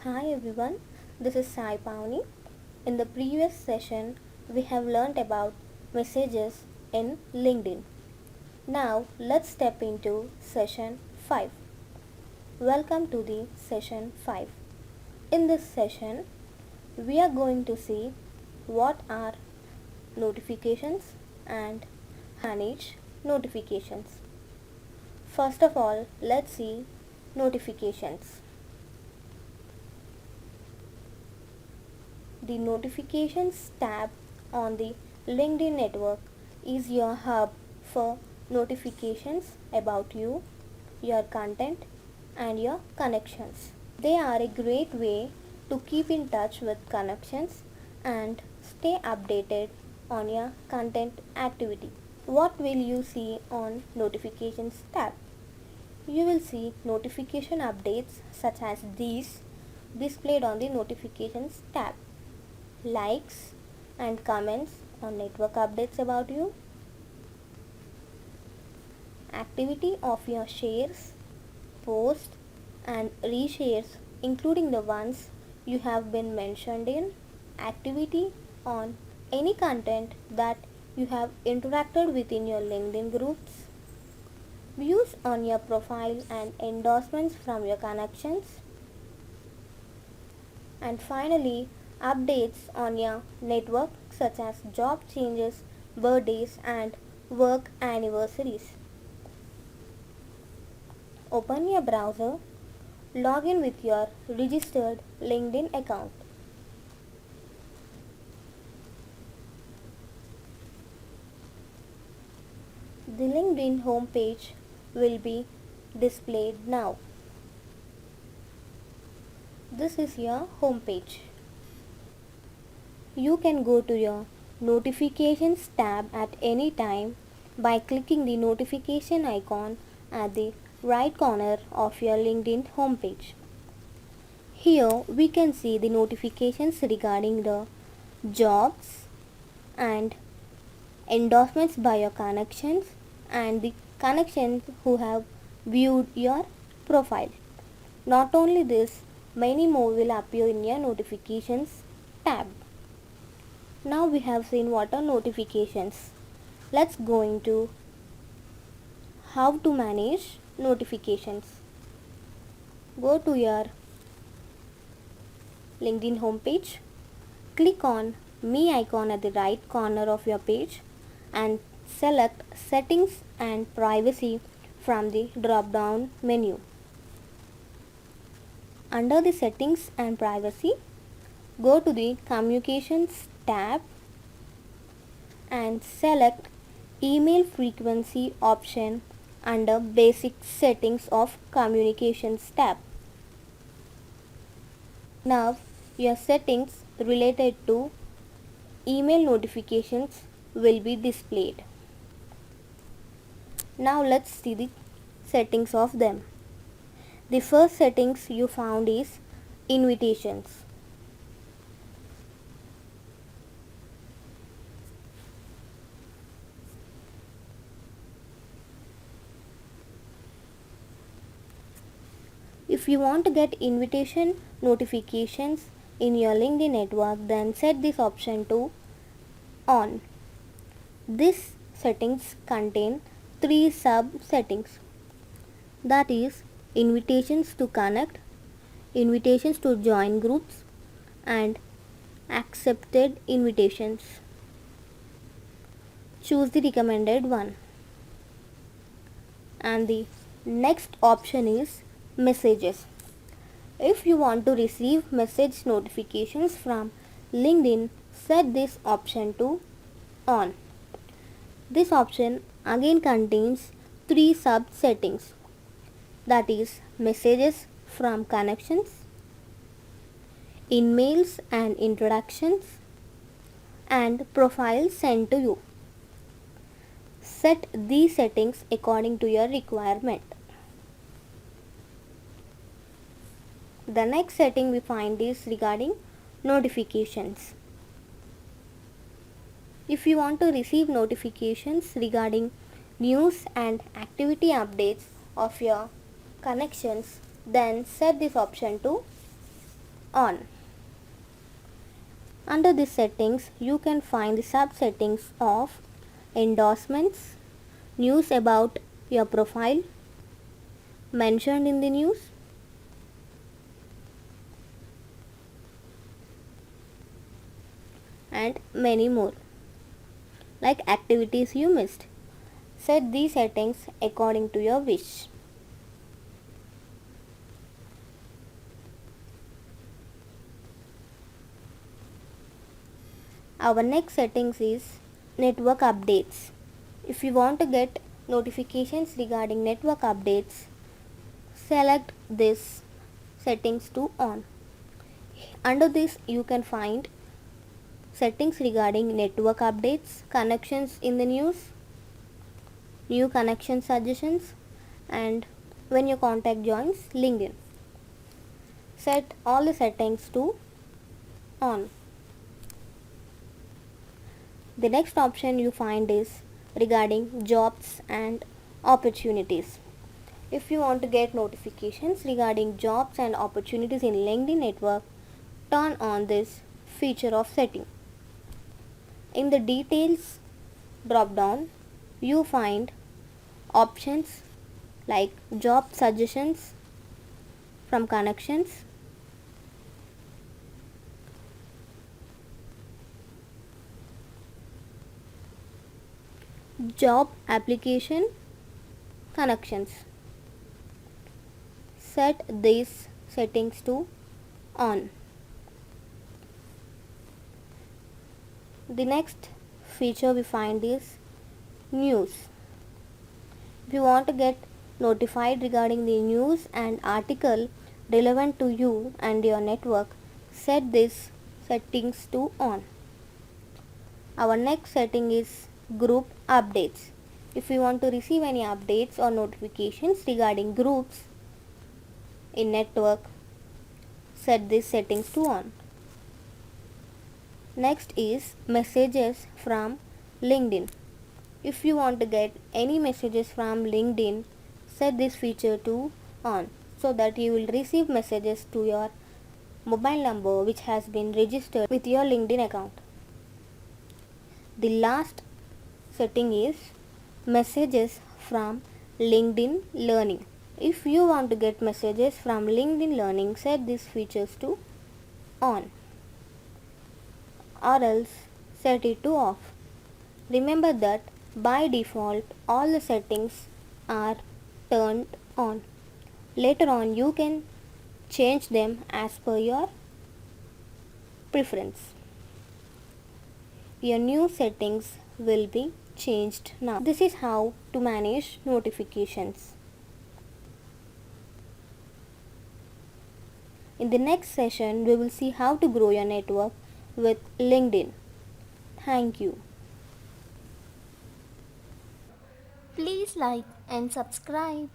Hi everyone, this is Sai Pavni. In the previous session, we have learned about messages in LinkedIn. Now, let's step into session 5. Welcome to the session 5. In this session, we are going to see what are notifications and manage notifications. First of all, let's see notifications. The Notifications tab on the LinkedIn network is your hub for notifications about you, your content, and your connections. They are a great way to keep in touch with connections and stay updated on your content activity. What will you see on Notifications tab? You will see notification updates such as these displayed on the Notifications tab. Likes and comments on network updates about you, activity of your shares, posts and reshares including the ones you have been mentioned in, activity on any content that you have interacted with in your LinkedIn groups, views on your profile and endorsements from your connections, and finally updates on your network such as job changes, birthdays and work anniversaries. Open your browser, log in with your registered LinkedIn account. The LinkedIn homepage will be displayed now. This is your homepage. You can go to your Notifications tab at any time by clicking the notification icon at the right corner of your LinkedIn homepage. Here we can see the notifications regarding the jobs and endorsements by your connections and the connections who have viewed your profile. Not only this, many more will appear in your Notifications tab. Now we have seen what are notifications. Let's go into how to manage notifications. Go to your LinkedIn homepage. Click on Me icon at the right corner of your page and select Settings and Privacy from the drop down menu. Under the Settings and Privacy, go to the Communications tab and select Email Frequency option under Basic Settings of Communications tab. Now your settings related to email notifications will be displayed. Now let's see the settings of them. The first settings you found is invitations. If you want to get invitation notifications in your LinkedIn network, then set this option to on. These settings contain 3 sub settings, that is invitations to connect, invitations to join groups and accepted invitations. Choose the recommended one. And the next option is messages. If you want to receive message notifications from LinkedIn, set this option to on. This option again contains 3 sub settings, that is messages from connections, emails and introductions and profiles sent to you. Set these settings according to your requirement. The next setting we find is regarding notifications. If you want to receive notifications regarding news and activity updates of your connections, then set this option to on. Under the settings, you can find the sub-settings of endorsements, news about your profile, mentioned in the news, and many more, like activities you missed. Set these settings according to your wish. Our next settings is network updates. If you want to get notifications regarding network updates, select this settings to on. Under this you can find settings regarding network updates, connections in the news, new connection suggestions, and when your contact joins LinkedIn. Set all the settings to on. The next option you find is regarding jobs and opportunities. If you want to get notifications regarding jobs and opportunities in LinkedIn network, turn on this feature of setting. In the details drop down, you find options like job suggestions from connections, job application connections. Set these settings to on. The next feature we find is news. If you want to get notified regarding the news and article relevant to you and your network, set these settings to on. Our next setting is group updates. If you want to receive any updates or notifications regarding groups in network, set these settings to on. Next is messages from LinkedIn. If you want to get any messages from LinkedIn, set this feature to on so that you will receive messages to your mobile number which has been registered with your LinkedIn account. The last setting is messages from LinkedIn Learning. If you want to get messages from LinkedIn Learning, set these features to on or else set it to off. Remember that by default all the settings are turned on. Later on you can change them as per your preference. Your new settings will be changed now. This is how to manage notifications. In the next session, we will see how to grow your network with LinkedIn. Thank you. Please like and subscribe.